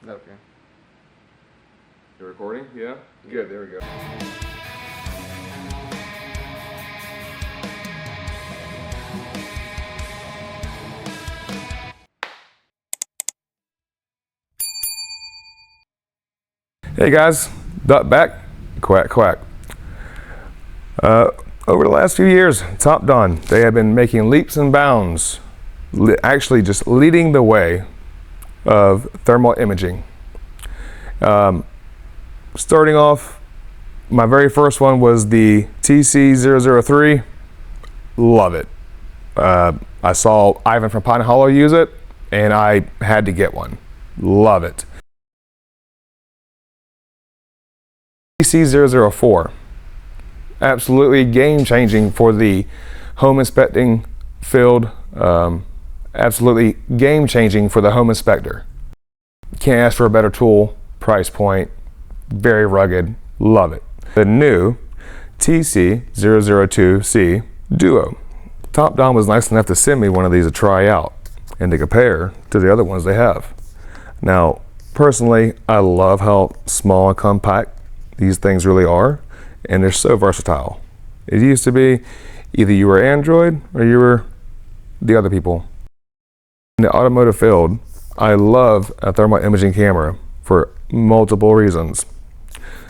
Okay. You're recording? Yeah? Good, there we go. Hey guys, Duck back, quack quack. Over the last few years, TOPDON, they have been making leaps and bounds, actually just leading the way of thermal imaging. Starting off, my very first one was the TC003. Love it. I saw Ivan from Pine Hollow use it, and I had to get one. Love it. TC004. Absolutely game changing for the home inspecting field. Absolutely game changing for the home inspector. Can't ask for a better tool, price point, very rugged, love it. The new TC002C Duo. TOPDON was nice enough to send me one of these to try out and to compare to the other ones they have. Now, personally, I love how small and compact these things really are, and they're so versatile. It used to be either you were Android or you were the other people. In the automotive field, I love a thermal imaging camera for multiple reasons.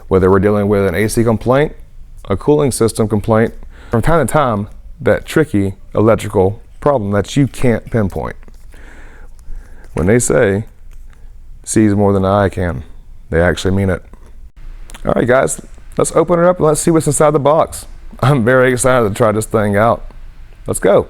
Whether we're dealing with an AC complaint, a cooling system complaint, from time to time, that tricky electrical problem that you can't pinpoint. When they say, sees more than the eye can, they actually mean it. All right, guys, let's open it up and let's see what's inside the box. I'm very excited to try this thing out. Let's go.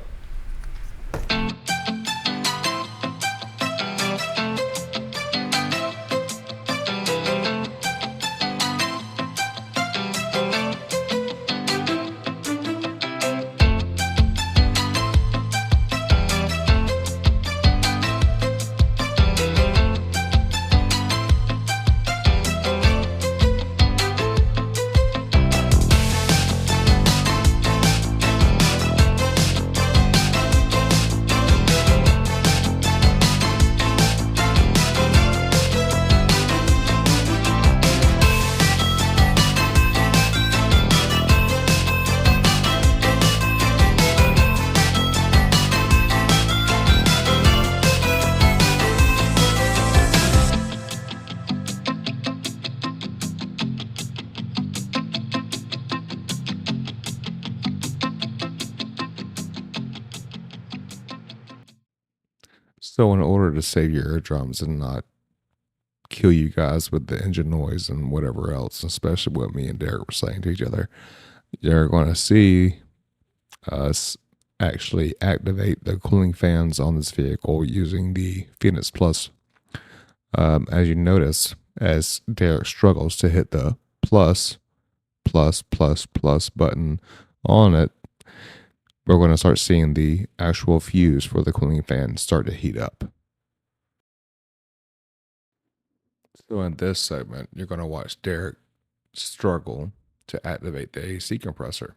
So in order to save your eardrums and not kill you guys with the engine noise and whatever else, especially what me and Derek were saying to each other, you're going to see us actually activate the cooling fans on this vehicle using the Phoenix Plus. As you notice, as Derek struggles to hit the plus button on it, we're going to start seeing the actual fuse for the cooling fan start to heat up. So in this segment, you're going to watch Derek struggle to activate the AC compressor.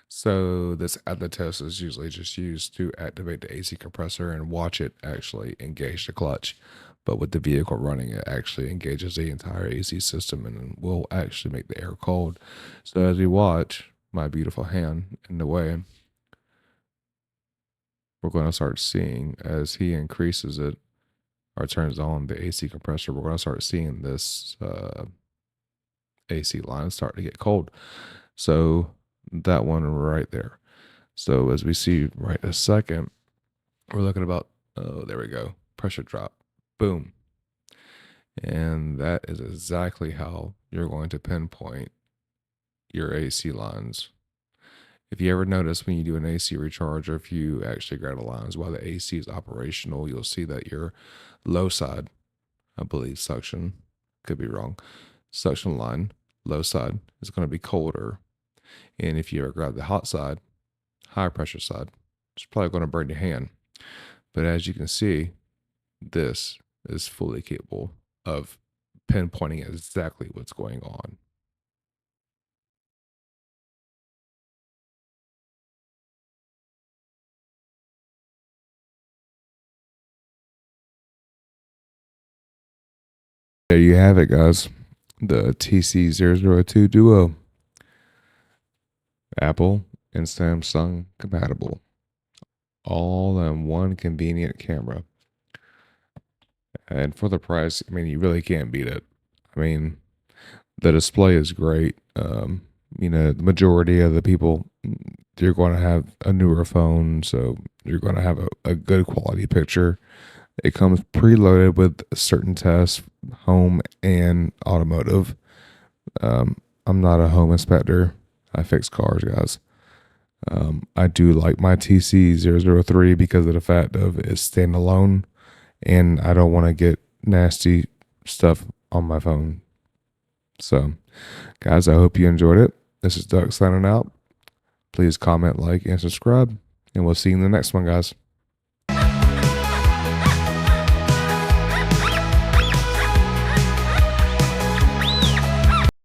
So this acid test is usually just used to activate the AC compressor and watch it actually engage the clutch. But with the vehicle running, it actually engages the entire AC system and will actually make the air cold. So as you watch my beautiful hand in the way, we're going to start seeing as he increases it or turns on the AC compressor, we're going to start seeing this AC line start to get cold. So that one right there. So as we see right a second, we're looking about, oh, there we go, pressure drop, boom. And that is exactly how you're going to pinpoint your AC lines. If you ever notice when you do an AC recharge, or if you actually grab the lines while the AC is operational, you'll see that your low side, I believe suction, could be wrong, suction line, low side is going to be colder. And if you ever grab the hot side, high pressure side, it's probably going to burn your hand. But as you can see, this is fully capable of pinpointing exactly what's going on. There you have it, guys. The TC002 Duo. Apple and Samsung compatible. All in one convenient camera. And for the price, I mean, you really can't beat it. I mean, the display is great. The majority of the people, you're going to have a newer phone, so you're going to have a good quality picture. It comes preloaded with certain tests, home and automotive. I'm not a home inspector. I fix cars, guys. I do like my TC003 because of the fact of it's standalone, and I don't want to get nasty stuff on my phone. So, guys, I hope you enjoyed it. This is Doug signing out. Please comment, like, and subscribe, and we'll see you in the next one, guys.